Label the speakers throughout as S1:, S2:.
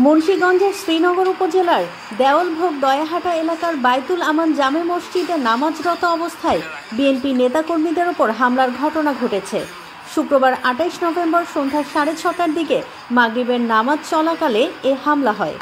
S1: মুন্সিগঞ্জের শ্রীনগর উপজেলার দেওলভোগ দয়াহাটা এলাকার বাইতুল আমান জামে মসজিদে নামাজরত অবস্থায় বিএনপি নেতাকর্মীদের ওপর হামলার ঘটনা ঘটেছে। শুক্রবার ২৮ নভেম্বর সন্ধ্যা ৬:৩০টার দিকে মাগরিবের নামাজ চলাকালে এ হামলা হয়।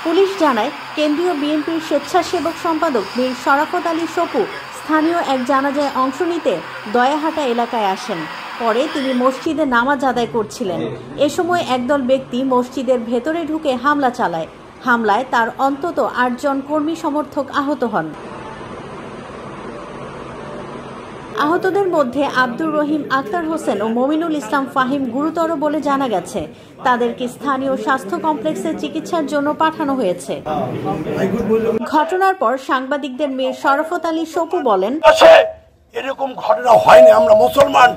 S1: পুলিশ জানায়, কেন্দ্রীয় বিএনপির স্বেচ্ছাসেবক সম্পাদক মীর শরাফত আলী সপু স্থানীয় এক জানাজায় অংশ নিতে দয়াহাটা এলাকায় আসেন। পরে তিনি মসজিদে নামাজ আদায় করছিলেন। এ সময় একদল ব্যক্তি মসজিদের ভেতরে ঢুকে হামলা চালায়। হামলায় তার অন্তত ৮ জন কর্মী সমর্থক আহত হন। আহতদের মধ্যে আব্দুর রহিম আক্তার হোসেন ও মমিনুল ইসলাম ফাহিম গুরুতর বলে জানা গেছে। তাদেরকে স্থানীয় স্বাস্থ্য কমপ্লেক্সে চিকিৎসার জন্য পাঠানো হয়েছে। ঘটনার পর সাংবাদিকদের মেয়ে শরাফত আলী সপু বলেন,
S2: এরকম ঘটনা হয়নি। আমরা মুসলমান,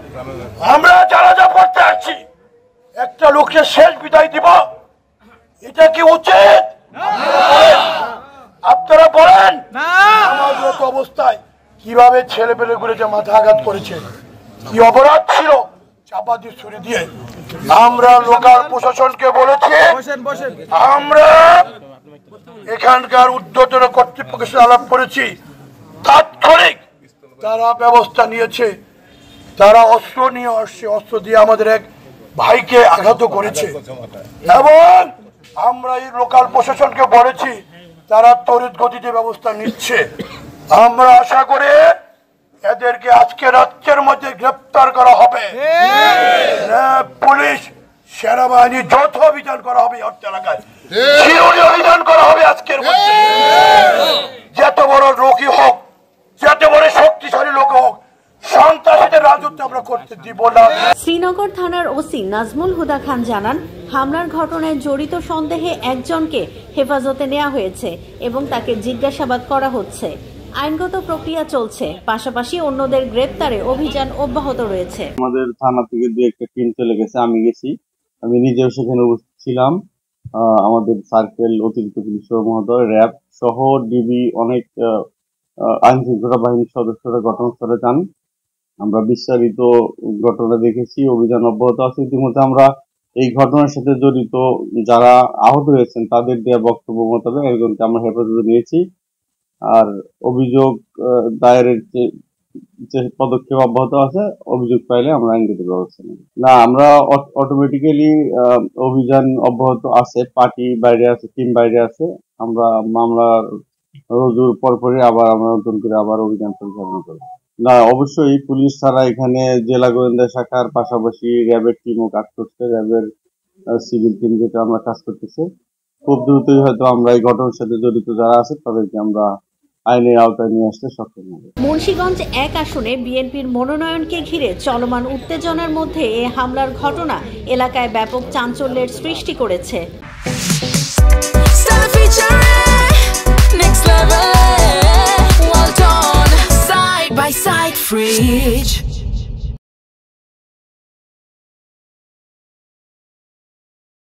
S2: আমরা জানাজা পড়তে আসছি, একটা লোককে শেষ বিদায় দিব, এটা কি উচিত? আপনারা বলেন নামাজরত অবস্থায় কিভাবে ছেলে পেলে গুলো যে মাথা আঘাত করেছে, কি অপরাধ ছিল চাপা দিয়ে ছুরি দিয়ে। আমরা লোকাল প্রশাসনকে বলেছি, আমরা এখানকার ঊর্ধ্বতন কর্তৃপক্ষের সাথে আলাপ করেছি, তাৎক্ষণিক তারা ব্যবস্থা নিয়েছে। তারা অস্ত্র নিয়ে আসছে, অস্ত্র দিয়ে আমাদের এক ভাইকে আঘাত করেছে এবং আমরা এই লোকাল প্রশাসনকে বলেছি, তারা তড়িৎ গতিতে ব্যবস্থা নিচ্ছে। আমরা আশা করি এদেরকে আজকে রাতের মধ্যে গ্রেপ্তার করা হবে। পুলিশ সেনাবাহিনী যৌথ অভিযান করা হবে, অর্থ এলাকায় অভিযান করা হবে আজকের মধ্যে। যত বড় লোকই হোক, যত বড় শক্তিশালী লোক হোক, সন্ত্রাসীদের রাজত্ব আমরা করতে দিব না।
S1: শ্রীনগর থানার ওসি নাজমুল হুদা খান জানান, হামলার ঘটনায় জড়িত সন্দেহে একজনকে হেফাজতে নেওয়া হয়েছে এবং তাকে জিজ্ঞাসাবাদ করা হচ্ছে। আইনগত প্রক্রিয়া চলছে, পাশাপাশি অন্যদের গ্রেপ্তারে অভিযান অব্যাহত রয়েছে।
S3: আমাদের থানা থেকে দু একটা টিম চলে গেছে, আমি গেছি, আমি নিজেও সেখানে উপস্থিত ছিলাম। আমাদের সার্কেল অতিরিক্ত পুলিশ মহোদয়, র্যাব সহ ডিবি, অনেক আইন শৃঙ্খলা বাহিনীর সদস্যরা ঘটনাস্থলে যান। আমরা বিস্তারিত ঘটনা দেখেছি, অভিযান অব্যাহত আছে। ইতিমধ্যে আমরা এই ঘটনার সাথে জড়িত যারা আহত হয়েছেন তাদের দেওয়া বক্তব্য মোতাবেক একজনকে আমরা হেফাজতে নিয়েছি। আর অভিযোগ দায়েরের যে পদক্ষেপ অব্যাহত আছে, অভিযোগ পাইলে আমরা আইনগত ব্যবস্থা নেব। না, আমরা অটোমেটিক্যালি অভিযান অব্যাহত আছে, পার্টি বাইরে আছে, টিম বাইরে আছে। আমরা মামলা রুজুর পরপরই আবার আমরা নতুন করে আবার অভিযান পরিচালনা করব। না, অবশ্যই পুলিশ ছাড়া এখানে জেলা গোয়েন্দা শাখার পাশাপাশি র্যাবের টিমও কাজ করছে, র্যাবের সিভিল টিম যেটা আমরা কাজ করতেছে। খুব দ্রুতই হয়তো আমরা এই ঘটনার সাথে জড়িত যারা আছে তাদেরকে আমরা আইনের আওতায় নিয়ে আসতে সক্ষম হব।
S1: মুন্সিগঞ্জ ১ আসনে বিএনপির মনোনয়নকে ঘিরে চলমান উত্তেজনার মধ্যে এ হামলার ঘটনা এলাকায় ব্যাপক চাঞ্চল্যের সৃষ্টি করেছে। Next level, well done, side by side fridge.